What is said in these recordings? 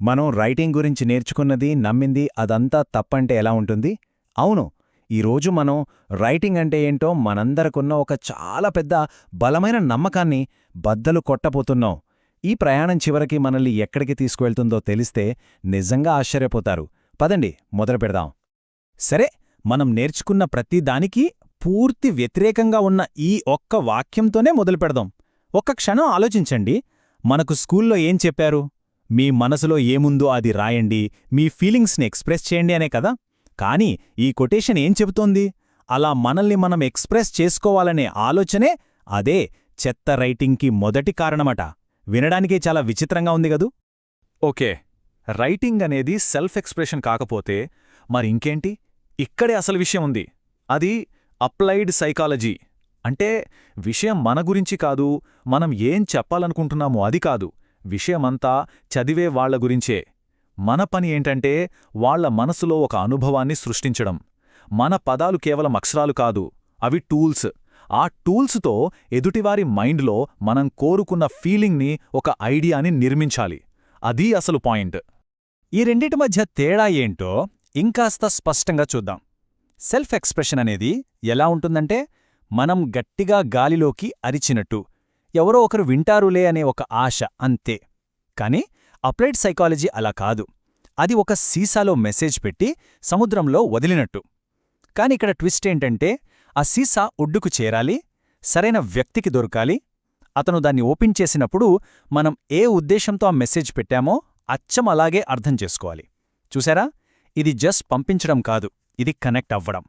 మనం రైటింగ్ గురించి నేర్చుకున్నది, నమ్మింది అదంతా తప్పంటే ఎలా ఉంటుంది? అవును. ఈరోజు మనం రైటింగ్ అంటే ఏంటో మనందరకున్న ఒక చాలా పెద్ద, బలమైన నమ్మకాన్ని బద్దలు కొట్టబోతున్నాం. ఈ ప్రయాణం చివరికి మనల్ని ఎక్కడికి తీసుకువెళ్తుందో తెలిస్తే నిజంగా ఆశ్చర్యపోతారు. పదండి, మొదలు పెడదాం. సరే, మనం నేర్చుకున్న ప్రతి దానికి పూర్తి వ్యతిరేకంగా ఉన్న ఈ ఒక్క వాక్యంతోనే మొదలు పెడదాం. ఒక్క క్షణం ఆలోచించండి. మనకు స్కూల్లో ఏం చెప్పారు? మీ మనసులో ఏముందో అది రాయండి, మీ ఫీలింగ్స్ని ఎక్స్ప్రెస్ చేయండి అనే కదా. కానీ ఈ కొటేషన్ ఏం చెబుతోంది? అలా మనల్ని మనం ఎక్స్ప్రెస్ చేసుకోవాలనే ఆలోచనే అదే చెత్త రైటింగ్కి మొదటి కారణమట. వినడానికే చాలా విచిత్రంగా ఉంది గదూ. ఓకే, రైటింగ్ అనేది సెల్ఫ్ ఎక్స్ప్రెషన్ కాకపోతే మరింకేంటి? ఇక్కడే అసలు విషయం ఉంది. అది అప్లైడ్ సైకాలజీ. అంటే విషయం మన గురించి కాదు, మనం ఏం చెప్పాలనుకుంటున్నామో అది కాదు, విషయమంతా చదివే వాళ్ల గురించే. మన పని ఏంటంటే వాళ్ల మనసులో ఒక అనుభవాన్ని సృష్టించడం. మన పదాలు కేవలం అక్షరాలు కాదు, అవి టూల్స్. ఆ టూల్స్తో ఎదుటివారి మైండ్లో మనం కోరుకున్న ఫీలింగ్ని, ఒక ఐడియాని నిర్మించాలి. అదీ అసలు పాయింట్. ఈ రెండిటి మధ్య తేడా ఏంటో ఇంకాస్త స్పష్టంగా చూద్దాం. సెల్ఫ్ ఎక్స్ప్రెషన్ అనేది ఎలా ఉంటుందంటే, మనం గట్టిగా గాలిలోకి అరిచినట్టు, ఎవరో ఒకరు వింటారులే అనే ఒక ఆశ, అంతే. కాని అప్లైడ్ సైకాలజీ అలా కాదు. అది ఒక సీసాలో మెసేజ్ పెట్టి సముద్రంలో వదిలినట్టు. కాని ఇక్కడ ట్విస్ట్ ఏంటంటే, ఆ సీసా ఒడ్డుకు చేరాలి, సరైన వ్యక్తికి దొరకాలి. అతను దాన్ని ఓపెన్ చేసినప్పుడు మనం ఏ ఉద్దేశంతో ఆ మెసేజ్ పెట్టామో అచ్చం అలాగే అర్థం చేసుకోవాలి. చూసారా? ఇది జస్ట్ పంపించడం కాదు, ఇది కనెక్ట్ అవ్వడం.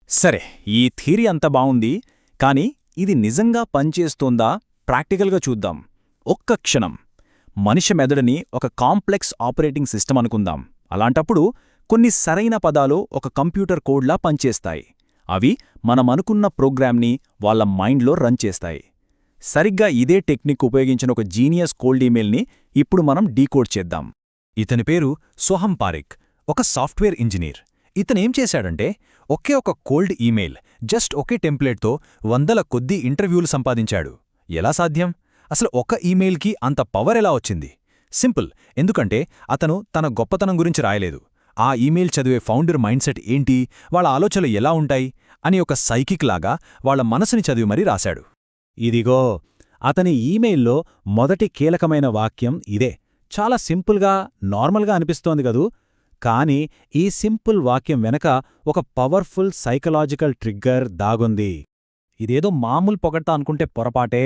సరే, ఈ థియరీ అంత బావుంది, కాని ఇది నిజంగా పనిచేస్తోందా? ప్రాక్టికల్గా చూద్దాం. ఒక్క క్షణం. మనిషి మెదడుని ఒక కాంప్లెక్స్ ఆపరేటింగ్ సిస్టమ్ అనుకుందాం. అలాంటప్పుడు కొన్ని సరైన పదాలు ఒక కంప్యూటర్ కోడ్లా పనిచేస్తాయి. అవి మనమనుకున్న ప్రోగ్రామ్ని వాళ్ళ మైండ్లో రన్ చేస్తాయి. సరిగ్గా ఇదే టెక్నిక్ ఉపయోగించిన ఒక జీనియస్ కోల్డ్ ఈమెయిల్ని ఇప్పుడు మనం డీకోడ్ చేద్దాం. ఇతని పేరు సోహం పారిక్, ఒక సాఫ్ట్వేర్ ఇంజనీర్. ఇతనేం చేశాడంటే, ఒకే ఒక కోల్డ్ ఈమెయిల్, జస్ట్ ఒకే టెంప్లెట్తో వందల కొద్ది ఇంటర్వ్యూలు సంపాదించాడు. ఎలా సాధ్యం? అసలు ఒక ఈమెయిల్కి అంత పవర్ ఎలా వచ్చింది? సింపుల్. ఎందుకంటే అతను తన గొప్పతనం గురించి రాయలేదు. ఆ ఈమెయిల్ చదివే ఫౌండర్ మైండ్సెట్ ఏంటి, వాళ్ళ ఆలోచనలు ఎలా ఉంటాయి అని ఒక సైకిక్ లాగా వాళ్ళ మనసుని చదివి మరీ రాశాడు. ఇదిగో అతని ఈమెయిల్లో మొదటి కీలకమైన వాక్యం ఇదే. చాలా సింపుల్గా, నార్మల్గా అనిపిస్తోంది గదూ. కాని ఈ సింపుల్ వాక్యం వెనక ఒక పవర్ఫుల్ సైకలాజికల్ ట్రిగ్గర్ దాగుంది. ఇదేదో మామూలు పొగడ్తా అనుకుంటే పొరపాటే.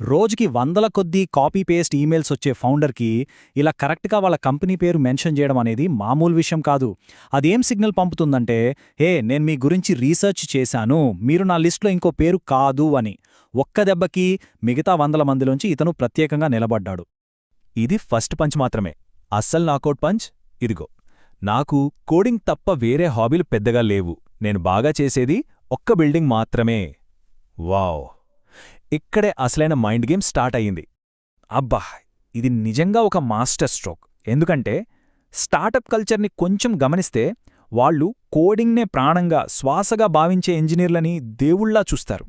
రోజుకి వందల కొద్దీ కాపీ పేస్ట్ ఈమెయిల్స్ వచ్చే ఫౌండర్కి ఇలా కరెక్ట్గా వాళ్ళ కంపెనీ పేరు మెన్షన్ చేయడం అనేది మామూలు విషయం కాదు. అదేం సిగ్నల్ పంపుతుందంటే, హే, నేను మీ గురించి రీసెర్చ్ చేశాను, మీరు నా లిస్టులో ఇంకో పేరు కాదు అని. ఒక్క దెబ్బకి మిగతా వందల మందిలోంచి ఇతను ప్రత్యేకంగా నిలబడ్డాడు. ఇది ఫస్ట్ పంచ్ మాత్రమే. అస్సలు నాకౌట్ పంచ్ ఇదిగో. నాకు కోడింగ్ తప్ప వేరే హాబీలు పెద్దగా లేవు. నేను బాగా చేసేది ఒక్క బిల్డింగ్ మాత్రమే. వావ్! ఇక్కడే అసలైన మైండ్ గేమ్ స్టార్ట్ అయ్యింది. అబ్బా, ఇది నిజంగా ఒక మాస్టర్ స్ట్రోక్. ఎందుకంటే స్టార్టప్ కల్చర్ని కొంచెం గమనిస్తే వాళ్ళు కోడింగ్నే ప్రాణంగా, శ్వాసగా భావించే ఇంజనీర్లని దేవుళ్లా చూస్తారు.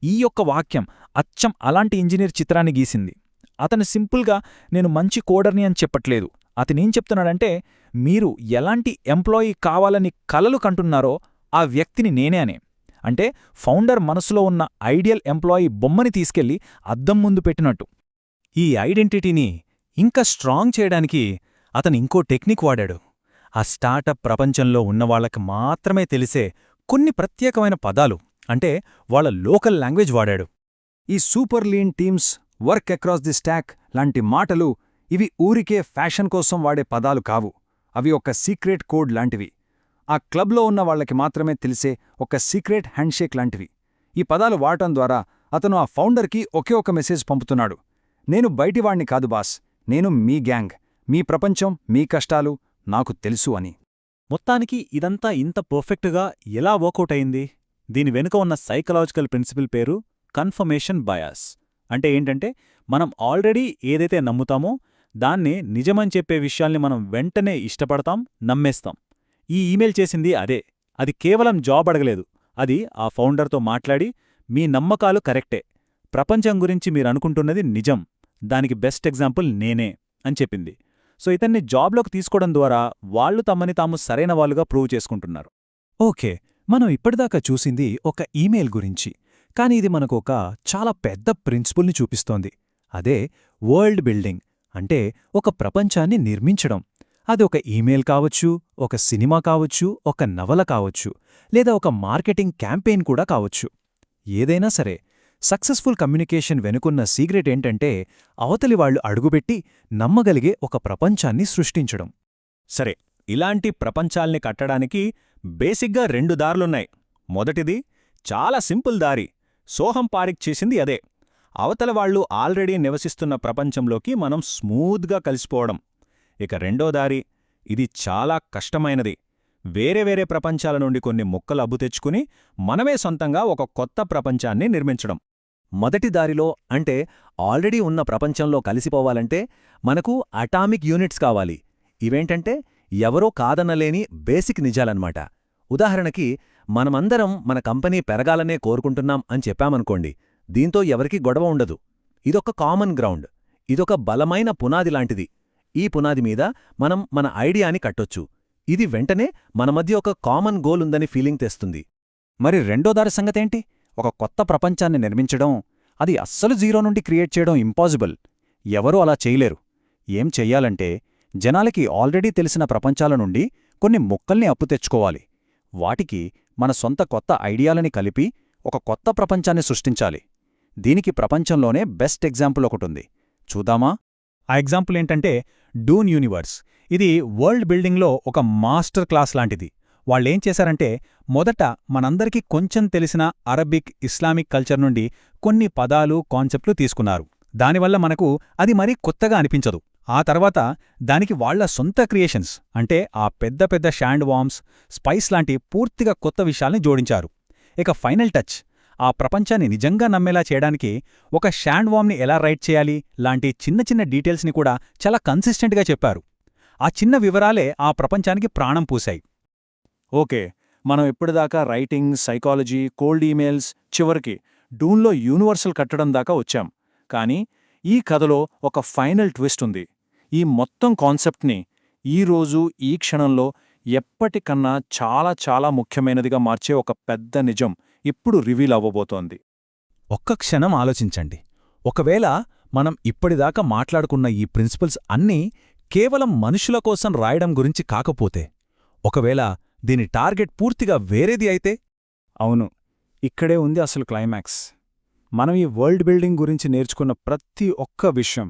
ఈ యొక్క వాక్యం అచ్చం అలాంటి ఇంజనీర్ చిత్రాన్ని గీసింది. అతను సింపుల్గా నేను మంచి కోడర్ని అని చెప్పట్లేదు. అతనేం చెప్తున్నాడంటే, మీరు ఎలాంటి ఎంప్లాయీ కావాలని కలలు కంటున్నారో ఆ వ్యక్తిని నేనే అనే. అంటే ఫౌండర్ మనసులో ఉన్న ఐడియల్ ఎంప్లాయీ బొమ్మని తీసుకెళ్లి అద్దం ముందు పెట్టినట్టు. ఈ ఐడెంటిటీని ఇంకా స్ట్రాంగ్ చేయడానికి అతను ఇంకో టెక్నిక్ వాడాడు. ఆ స్టార్టప్ ప్రపంచంలో ఉన్నవాళ్లకు మాత్రమే తెలిసే కొన్ని ప్రత్యేకమైన పదాలు, అంటే వాళ్ళ లోకల్ లాంగ్వేజ్ వాడాడు. ఈ super lean teams, work across the stock లాంటి మాటలు, ఇవి ఊరికే ఫ్యాషన్ కోసం వాడే పదాలు కావు. అవి ఒక సీక్రెట్ కోడ్ లాంటివి. ఆ క్లబ్లో ఉన్న వాళ్లకి మాత్రమే తెలిసే ఒక సీక్రెట్ హ్యాండ్షేక్ లాంటివి. ఈ పదాలు వాడటం ద్వారా అతను ఆ ఫౌండర్కి ఒకే ఒక మెసేజ్ పంపుతున్నాడు: నేను బయటివాణ్ణి కాదు బాస్, నేను మీ గ్యాంగ్, మీ ప్రపంచం, మీ కష్టాలు నాకు తెలుసు అని. మొత్తానికి ఇదంతా ఇంత పర్ఫెక్ట్గా ఎలా వర్కౌట్ అయింది? దీని వెనుక ఉన్న సైకలాజికల్ ప్రిన్సిపల్ పేరు కన్ఫర్మేషన్ బయాస్. అంటే ఏంటంటే, మనం ఆల్రెడీ ఏదైతే నమ్ముతామో దాన్నే నిజమని చెప్పే విషయాల్ని మనం వెంటనే ఇష్టపడతాం, నమ్మేస్తాం. ఈ ఈమెయిల్ చేసింది అదే. అది కేవలం జాబ్ అడగలేదు. అది ఆ ఫౌండర్తో మాట్లాడి, మీ నమ్మకాలు కరెక్టే, ప్రపంచం గురించి మీరనుకుంటున్నది నిజం, దానికి బెస్ట్ ఎగ్జాంపుల్ నేనే అని చెప్పింది. సో ఇతన్ని జాబ్లోకి తీసుకోవడం ద్వారా వాళ్ళు తమని తాము సరైన వాళ్ళుగా ప్రూవ్ చేసుకుంటున్నారు. ఓకే, మనం ఇప్పటిదాకా చూసింది ఒక ఈమెయిల్ గురించి, కానీ ఇది మనకు ఒక చాలా పెద్ద ప్రిన్సిపుల్ని చూపిస్తోంది. అదే వరల్డ్ బిల్డింగ్, అంటే ఒక ప్రపంచాన్ని నిర్మించడం. అది ఒక ఈమెయిల్ కావచ్చు, ఒక సినిమా కావచ్చు, ఒక నవల కావచ్చు, లేదా ఒక మార్కెటింగ్ క్యాంపెయిన్ కూడా కావచ్చు. ఏదైనా సరే, సక్సెస్ఫుల్ కమ్యూనికేషన్ వెనుకున్న సీక్రెట్ ఏంటంటే అవతలి వాళ్లు అడుగుబెట్టి నమ్మగలిగే ఒక ప్రపంచాన్ని సృష్టించడం. సరే, ఇలాంటి ప్రపంచాల్ని కట్టడానికి బేసిక్గా 2 దారులున్నాయి. మొదటిది చాలా సింపుల్ దారి, సోహం పారిక్ చేసింది అదే. అవతల వాళ్ళు ఆల్రెడీ నివసిస్తున్న ప్రపంచంలోకి మనం స్మూత్గా కలిసిపోవడం. ఇక రెండో దారి, ఇది చాలా కష్టమైనది. వేరే వేరే ప్రపంచాల నుండి కొన్ని ముక్కలు అబ్బు తెచ్చుకుని మనమే సొంతంగా ఒక కొత్త ప్రపంచాన్ని నిర్మించడం. మొదటి దారిలో, అంటే ఆల్రెడీ ఉన్న ప్రపంచంలో కలిసిపోవాలంటే మనకు అటామిక్ యూనిట్స్ కావాలి. ఇవేంటంటే ఎవరో కాదనలేని బేసిక్ నిజాలన్నమాట. ఉదాహరణకి, మనమందరం మన కంపెనీ పెరగాలనే కోరుకుంటున్నాం అని చెప్పామనుకోండి, దీంతో ఎవరికీ గొడవ ఉండదు. ఇదొక కామన్ గ్రౌండ్, ఇదొక బలమైన పునాది లాంటిది. ఈ పునాది మీద మనం మన ఐడియాని కట్టొచ్చు. ఇది వెంటనే మన మధ్య ఒక కామన్ గోల్ ఉందని ఫీలింగ్ తెస్తుంది. మరి రెండో దారి సంగతేంటి? ఒక కొత్త ప్రపంచాన్ని నిర్మించడం, అది అస్సలు జీరో నుండి క్రియేట్ చేయడం ఇంపాసిబుల్. ఎవరూ అలా చేయలేరు. ఏం చెయ్యాలంటే, జనాలకి ఆల్రెడీ తెలిసిన ప్రపంచాల నుండి కొన్ని ముక్కల్ని అప్పు తెచ్చుకోవాలి. వాటికి మన సొంత కొత్త ఐడియాలని కలిపి ఒక కొత్త ప్రపంచాన్ని సృష్టించాలి. దీనికి ప్రపంచంలోనే బెస్ట్ ఎగ్జాంపుల్ ఒకటుంది. చూద్దామా? ఆ ఎగ్జాంపుల్ ఏంటంటే డూన్ యూనివర్స్. ఇది వరల్డ్ బిల్డింగ్లో ఒక మాస్టర్ క్లాస్ లాంటిది. వాళ్ళేం చేశారంటే, మొదట మనందరికీ కొంచెం తెలిసిన అరబిక్, ఇస్లామిక్ కల్చర్ నుండి కొన్ని పదాలు, కాన్సెప్ట్లు తీసుకున్నారు. దానివల్ల మనకు అది మరీ కొత్తగా అనిపించదు. ఆ తర్వాత దానికి వాళ్ల సొంత క్రియేషన్స్, అంటే ఆ పెద్ద పెద్ద షాండ్ వామ్స్, స్పైస్ లాంటి పూర్తిగా కొత్త విషయాల్ని జోడించారు. ఇక ఫైనల్ టచ్, ఆ ప్రపంచాన్ని నిజంగా నమ్మేలా చేయడానికి ఒక షాండ్ వామ్ని ఎలా రైట్ చేయాలి లాంటి చిన్న చిన్న డీటెయిల్స్ని కూడా చాలా కన్సిస్టెంట్గా చెప్పారు. ఆ చిన్న వివరాలే ఆ ప్రపంచానికి ప్రాణం పూశాయి. ఓకే, మనం ఇప్పటిదాకా రైటింగ్, సైకాలజీ, కోల్డ్ ఈమెయిల్స్, చివరికి డూన్లో యూనివర్సల్ కట్టడం దాకా వచ్చాం. కానీ ఈ కథలో ఒక ఫైనల్ ట్విస్ట్ ఉంది. ఈ మొత్తం కాన్సెప్ట్ని ఈరోజు, ఈ క్షణంలో ఎప్పటికన్నా చాలా చాలా ముఖ్యమైనదిగా మార్చే ఒక పెద్ద నిజం ఇప్పుడు రివీల్ అవ్వబోతోంది. ఒక్క క్షణం ఆలోచించండి. ఒకవేళ మనం ఇప్పటిదాకా మాట్లాడుకున్న ఈ ప్రిన్సిపల్స్ అన్నీ కేవలం మనుషుల కోసం రాయడం గురించి కాకపోతే, ఒకవేళ దీని టార్గెట్ పూర్తిగా వేరేది అయితే? అవును, ఇక్కడే ఉంది అసలు క్లైమాక్స్. మనం ఈ వరల్డ్ బిల్డింగ్ గురించి నేర్చుకున్న ప్రతి ఒక్క విషయం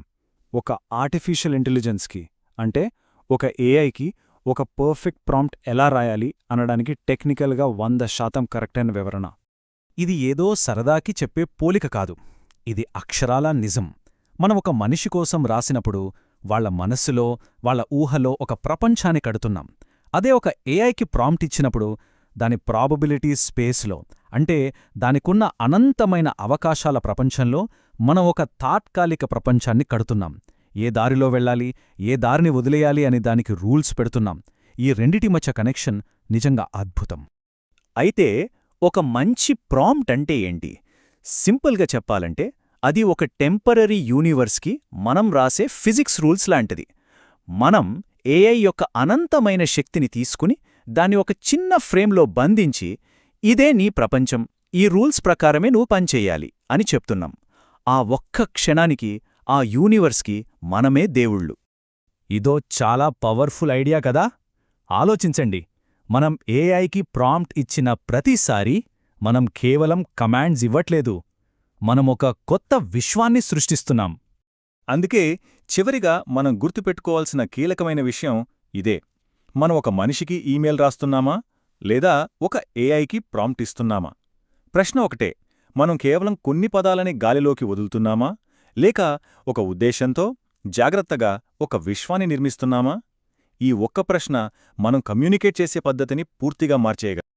ఒక ఆర్టిఫిషియల్ ఇంటెలిజెన్స్కి, అంటే ఒక ఏఐకి ఒక పర్ఫెక్ట్ ప్రాంప్ట్ ఎలా రాయాలి అనడానికి టెక్నికల్గా 100% కరెక్ట్ అయిన వివరణ. ఇది ఏదో సరదాకి చెప్పే పోలిక కాదు, ఇది అక్షరాలా నిజం. మనం ఒక మనిషి కోసం రాసినప్పుడు వాళ్ల మనస్సులో, వాళ్ల ఊహలో ఒక ప్రపంచాన్ని కడుతున్నాం. అదే ఒక ఏఐకి ప్రాంప్ట్ ఇచ్చినప్పుడు దాని ప్రాబబిలిటీ స్పేస్లో, అంటే దానికున్న అనంతమైన అవకాశాల ప్రపంచంలో మనం ఒక తాత్కాలిక ప్రపంచాన్ని కడుతున్నాం. ఏ దారిలో వెళ్ళాలి, ఏ దారిని వదిలేయాలి అని దానికి రూల్స్ పెడుతున్నాం. ఈ రెండిటి మధ్య కనెక్షన్ నిజంగా అద్భుతం. అయితే ఒక మంచి ప్రాంప్ట్ అంటే ఏంటి? సింపుల్గా చెప్పాలంటే అది ఒక టెంపరరీ యూనివర్స్కి మనం రాసే ఫిజిక్స్ రూల్స్ లాంటిది. మనం ఏఐ యొక్క అనంతమైన శక్తిని తీసుకుని దాన్ని ఒక చిన్న ఫ్రేమ్లో బంధించి, ఇదే నీ ప్రపంచం, ఈ రూల్స్ ప్రకారమే నువ్వు పనిచెయ్యాలి అని చెప్తున్నాం. ఆ ఒక్క క్షణానికి ఆ యూనివర్స్కి మనమే దేవుళ్ళు. ఇదో చాలా పవర్ఫుల్ ఐడియా కదా. ఆలోచించండి, మనం ఏఐకి ప్రాంప్ట్ ఇచ్చిన ప్రతిసారీ మనం కేవలం కమాండ్స్ ఇవ్వట్లేదు, మనమొక కొత్త విశ్వాన్ని సృష్టిస్తున్నాం. అందుకే చివరిగా మనం గుర్తుపెట్టుకోవాల్సిన కీలకమైన విషయం ఇదే. మనం ఒక మనిషికి ఈమెయిల్ రాస్తున్నామా, లేదా ఒక ఏఐకి ప్రాంప్ట్ ఇస్తున్నామా? ప్రశ్న ఒకటే. మనం కేవలం కొన్ని పదాలని గాలిలోకి వదులుతున్నామా, లేక ఒక ఉద్దేశంతో జాగ్రత్తగా ఒక విశ్వాన్ని నిర్మిస్తున్నామా? ఈ ఒక్క ప్రశ్న మనం కమ్యూనికేట్ చేసే పద్ధతిని పూర్తిగా మార్చేయగలదు.